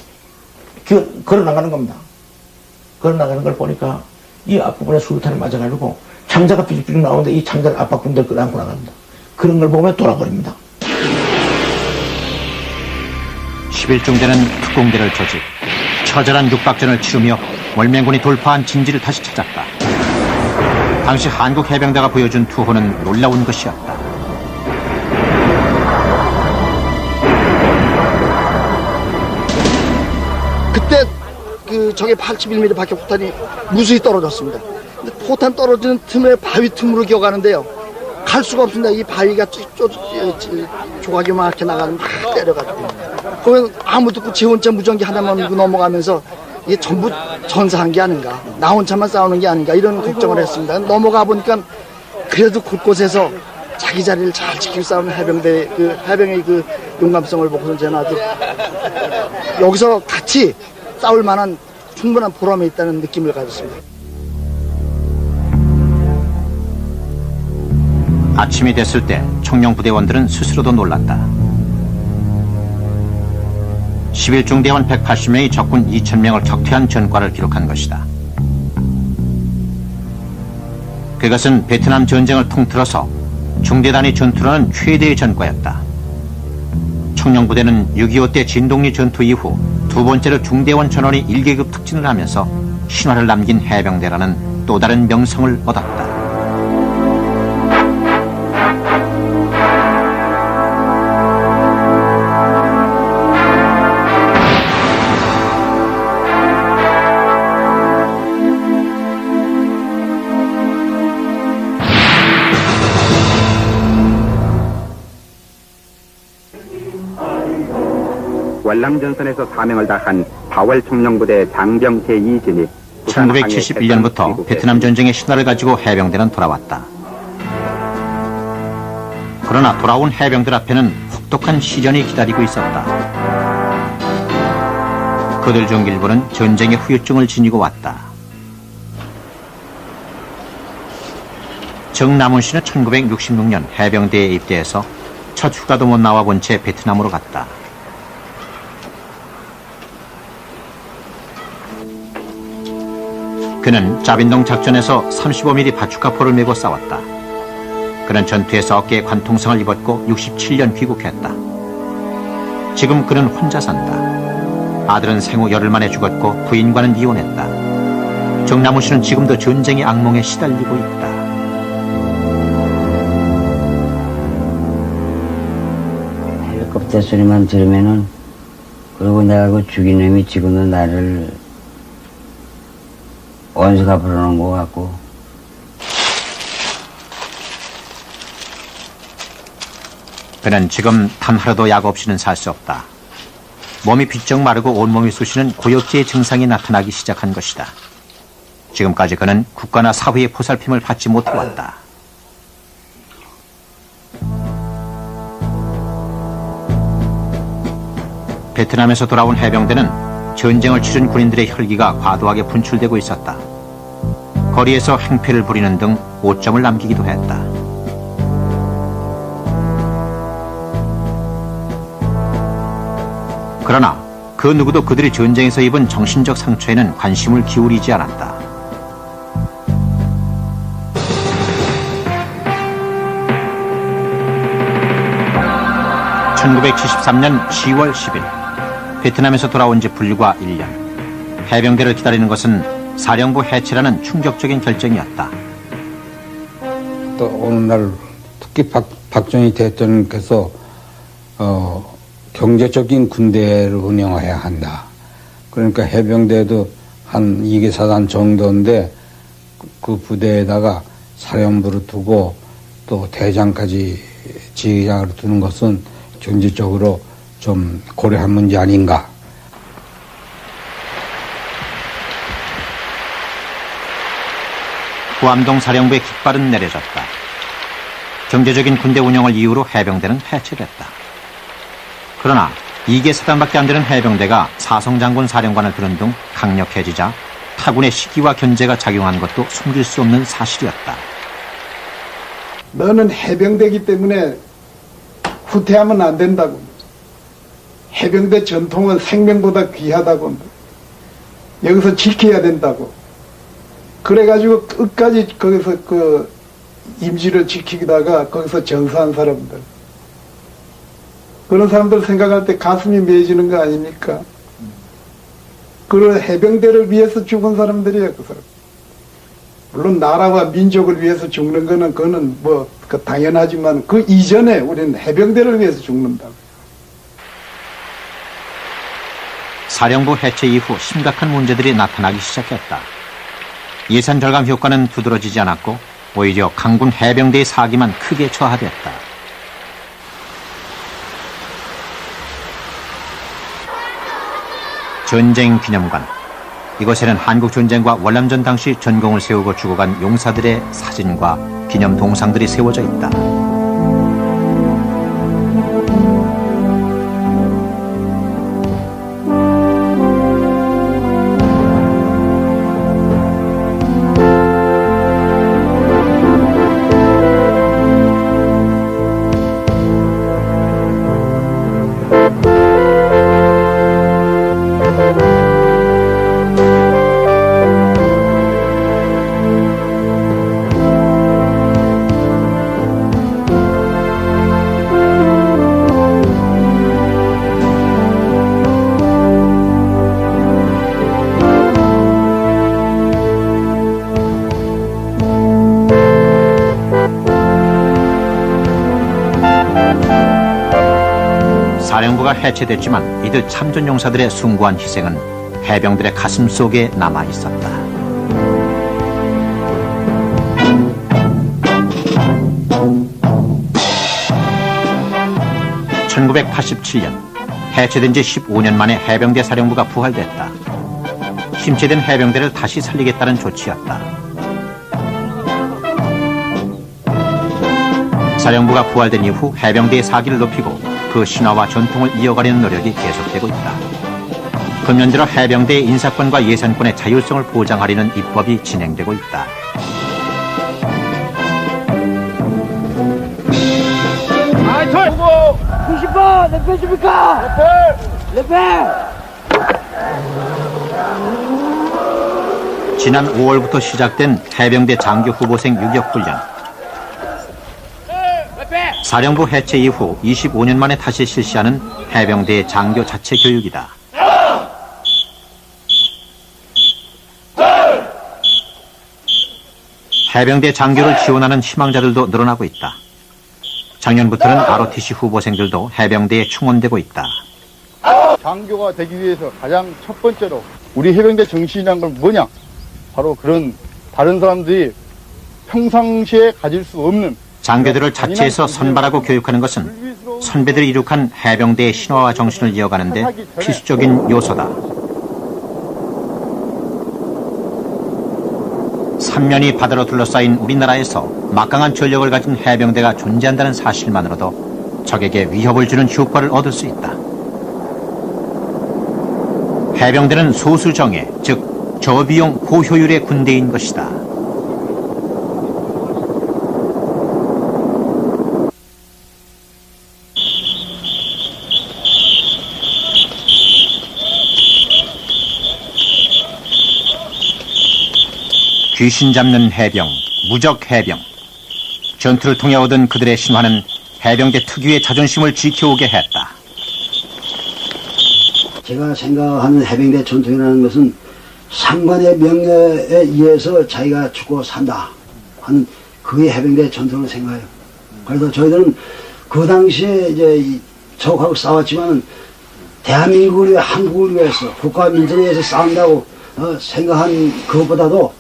걸어나가는 겁니다. 걸어나가는 걸 보니까 이 앞부분에 수류탄을 맞아가지고 창자가 삐죽삐죽 나오는데 이 창자를 압박군대를 끌어안고 나갑니다. 그런 걸 보면 돌아버립니다. 11중대는 특공대를 조직, 처절한 육박전을 치르며 월맹군이 돌파한 진지를 다시 찾았다. 당시 한국 해병대가 보여준 투호는 놀라운 것이었다. 그때 그 적의 81mm 박격 포탄이 무수히 떨어졌습니다. 근데 포탄 떨어지는 틈에 바위 틈으로 기어가는데요. 갈 수가 없습니다. 이 바위가 조각이만하게 나가는 막 때려가지고. 그러면 아무도 없고 제 혼자 무전기 하나만 밀고 넘어가면서 이게 전부 전사한 게 아닌가, 나 혼자만 싸우는 게 아닌가 이런 걱정을 했습니다. 넘어가 보니까 그래도 곳곳에서 자기 자리를 잘 지키고 싸우는 해병의 그 용감성을 보고서 저는 아주 여기서 같이 싸울 만한 충분한 보람이 있다는 느낌을 가졌습니다. 아침이 됐을 때 청룡부대원들은 스스로도 놀랐다. 11중대원 180명이 적군 2000명을 격퇴한 전과를 기록한 것이다. 그것은 베트남 전쟁을 통틀어서 중대 단위 전투로는 최대의 전과였다. 청룡부대는 6.25 때 진동리 전투 이후 두 번째로 중대원 전원이 1계급 특진을 하면서 신화를 남긴 해병대라는 또 다른 명성을 얻었다. 월남전선에서 사명을 다한 4월 청룡부대 장병 제2진이 1971년부터 베트남 전쟁의 신화를 가지고 해병대는 돌아왔다. 그러나 돌아온 해병들 앞에는 혹독한 시련이 기다리고 있었다. 그들 중 일부는 전쟁의 후유증을 지니고 왔다. 정남훈 씨는 1966년 해병대에 입대해서 첫 휴가도 못 나와본 채 베트남으로 갔다. 그는 자빈동 작전에서 35mm 바추카포를 메고 싸웠다. 그는 전투에서 어깨에 관통상을 입었고 67년 귀국했다. 지금 그는 혼자 산다. 아들은 생후 열흘 만에 죽었고 부인과는 이혼했다. 정남훈 씨는 지금도 전쟁의 악몽에 시달리고 있다. 헬리콥터 소리만 들으면은, 그리고 내가 그 죽인 놈이 지금도 나를 원수가 부르는 것 같고. 그는 지금 단 하루도 약 없이는 살 수 없다. 몸이 비쩍 마르고 온몸이 쑤시는 고역제의 증상이 나타나기 시작한 것이다. 지금까지 그는 국가나 사회의 보살핌을 받지 못해왔다. 베트남에서 돌아온 해병대는 전쟁을 치른 군인들의 혈기가 과도하게 분출되고 있었다. 거리에서 행패를 부리는 등 오점을 남기기도 했다. 그러나 그 누구도 그들이 전쟁에서 입은 정신적 상처에는 관심을 기울이지 않았다. (1973년 10월 10일) 베트남에서 돌아온 지 불과 1년. 해병대를 기다리는 것은 사령부 해체라는 충격적인 결정이었다. 또 어느 날 특히 박정희 대통령께서 경제적인 군대를 운영해야 한다. 그러니까 해병대도 한 2개 사단 정도인데 그 부대에다가 사령부를 두고 또 대장까지 지휘장을 두는 것은 경제적으로 좀 고려한 문제 아닌가. 구암동 사령부의 깃발은 내려졌다. 경제적인 군대 운영을 이유로 해병대는 해체됐다. 그러나 2개 사단밖에 안 되는 해병대가 사성장군 사령관을 두는 등 강력해지자 타군의 시기와 견제가 작용한 것도 숨길 수 없는 사실이었다. 너는 해병대이기 때문에 후퇴하면 안 된다고. 해병대 전통은 생명보다 귀하다고. 여기서 지켜야 된다고. 그래가지고 끝까지 거기서 그 임지를 지키다가 거기서 전사한 사람들. 그런 사람들 생각할 때 가슴이 맺어지는 거 아닙니까? 그런 해병대를 위해서 죽은 사람들이야, 그 사람. 물론 나라와 민족을 위해서 죽는 거는 그거는 뭐 당연하지만 그 이전에 우리는 해병대를 위해서 죽는다. 사령부 해체 이후 심각한 문제들이 나타나기 시작했다. 예산 절감 효과는 두드러지지 않았고 오히려 강군 해병대의 사기만 크게 저하됐다. 전쟁 기념관, 이곳에는 한국전쟁과 월남전 당시 전공을 세우고 죽어간 용사들의 사진과 기념 동상들이 세워져 있다. 사령부가 해체됐지만 이들 참전 용사들의 숭고한 희생은 해병들의 가슴 속에 남아 있었다. (1987년) 해체된 지 15년 만에 해병대 사령부가 부활됐다. 심취된 해병대를 다시 살리겠다는 조치였다. 사령부가 부활된 이후 해병대의 사기를 높이고 그 신화와 전통을 이어가려는 노력이 계속되고 있다. 금년 들어 해병대의 인사권과 예산권의 자율성을 보장하려는 입법이 진행되고 있다. 후보 90번 몇 배십니까? 몇 배? 지난 5월부터 시작된 해병대 장교 후보생 유격 훈련. 사령부 해체 이후 25년 만에 다시 실시하는 해병대 장교 자체 교육이다. 해병대 장교를 지원하는 희망자들도 늘어나고 있다. 작년부터는 ROTC 후보생들도 해병대에 충원되고 있다. 장교가 되기 위해서 가장 첫 번째로 우리 해병대 정신이란 건 뭐냐? 바로 그런 다른 사람들이 평상시에 가질 수 없는 장교들을 자체에서 선발하고 교육하는 것은 선배들이 이룩한 해병대의 신화와 정신을 이어가는 데 필수적인 요소다. 3년이 바다로 둘러싸인 우리나라에서 막강한 전력을 가진 해병대가 존재한다는 사실만으로도 적에게 위협을 주는 효과를 얻을 수 있다. 해병대는 소수정예, 즉 저비용 고효율의 군대인 것이다. 귀신 잡는 해병, 무적 해병. 전투를 통해 얻은 그들의 신화는 해병대 특유의 자존심을 지켜오게 했다. 제가 생각하는 해병대 전통이라는 것은 상관의 명예에 의해서 자기가 죽고 산다 하는 그게 해병대 전통을 생각해요. 그래서 저희들은 그 당시에 이제 적하고 싸웠지만 대한민국을 위해 한국을 위해서 국가와 민족을 위해서 싸운다고 생각한 그것보다도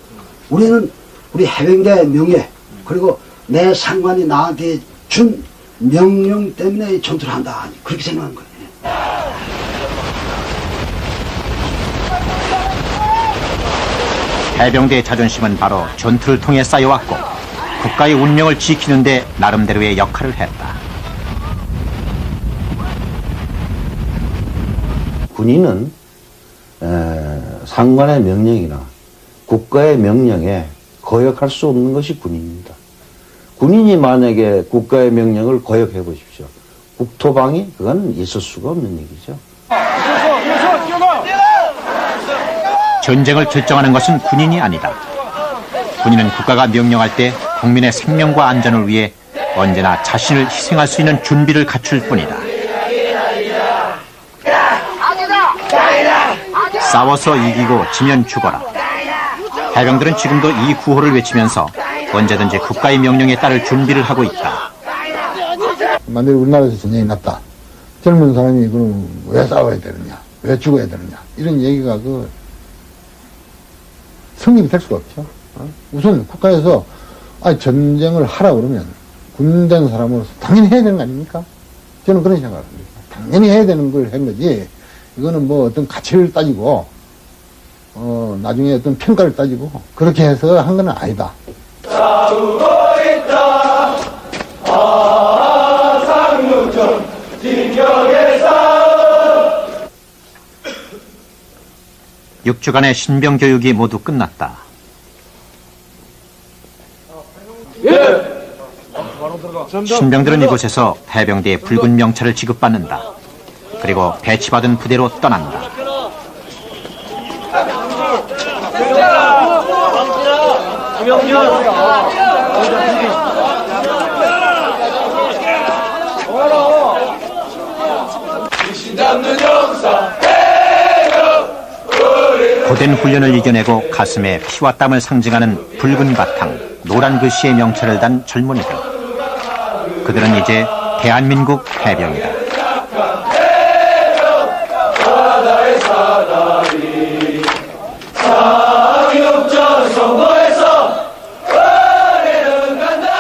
우리는 우리 해병대 명예 그리고 내 상관이 나한테 준 명령 때문에 전투를 한다 그렇게 생각하는 거예요. 해병대의 자존심은 바로 전투를 통해 쌓여왔고 국가의 운명을 지키는 데 나름대로의 역할을 했다. 군인은 상관의 명령이나 국가의 명령에 거역할 수 없는 것이 군인입니다. 군인이 만약에 국가의 명령을 거역해 보십시오. 국토방위? 그건 있을 수가 없는 얘기죠. 전쟁을 결정하는 것은 군인이 아니다. 군인은 국가가 명령할 때 국민의 생명과 안전을 위해 언제나 자신을 희생할 수 있는 준비를 갖출 뿐이다. 싸워서 이기고 지면 죽어라. 해병들은 지금도 이 구호를 외치면서 언제든지 국가의 명령에 따를 준비를 하고 있다. 만약에 우리나라에서 전쟁이 났다. 젊은 사람이 그럼 왜 싸워야 되느냐? 왜 죽어야 되느냐? 이런 얘기가 성립이 될 수가 없죠. 우선 국가에서 전쟁을 하라 그러면 군된 사람으로서 당연히 해야 되는 거 아닙니까? 저는 그런 생각을 합니다. 당연히 해야 되는 걸 한 거지. 이거는 뭐 어떤 가치를 따지고 나중에 어떤 평가를 따지고 그렇게 해서 한 건 아니다. 싸우고 있다. 상륙전 진격의 싸움. 6주간의 신병 교육이 모두 끝났다. 신병들은 이곳에서 해병대의 붉은 명찰을 지급받는다. 그리고 배치받은 부대로 떠난다. 고된 훈련을 이겨내고 가슴에 피와 땀을 상징하는 붉은 바탕, 노란 글씨의 명찰을 단 젊은이들. 그들은 이제 대한민국 해병이다.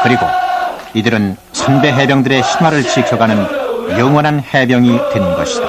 그리고 이들은 선배 해병들의 신화를 지켜가는 영원한 해병이 된 것이다.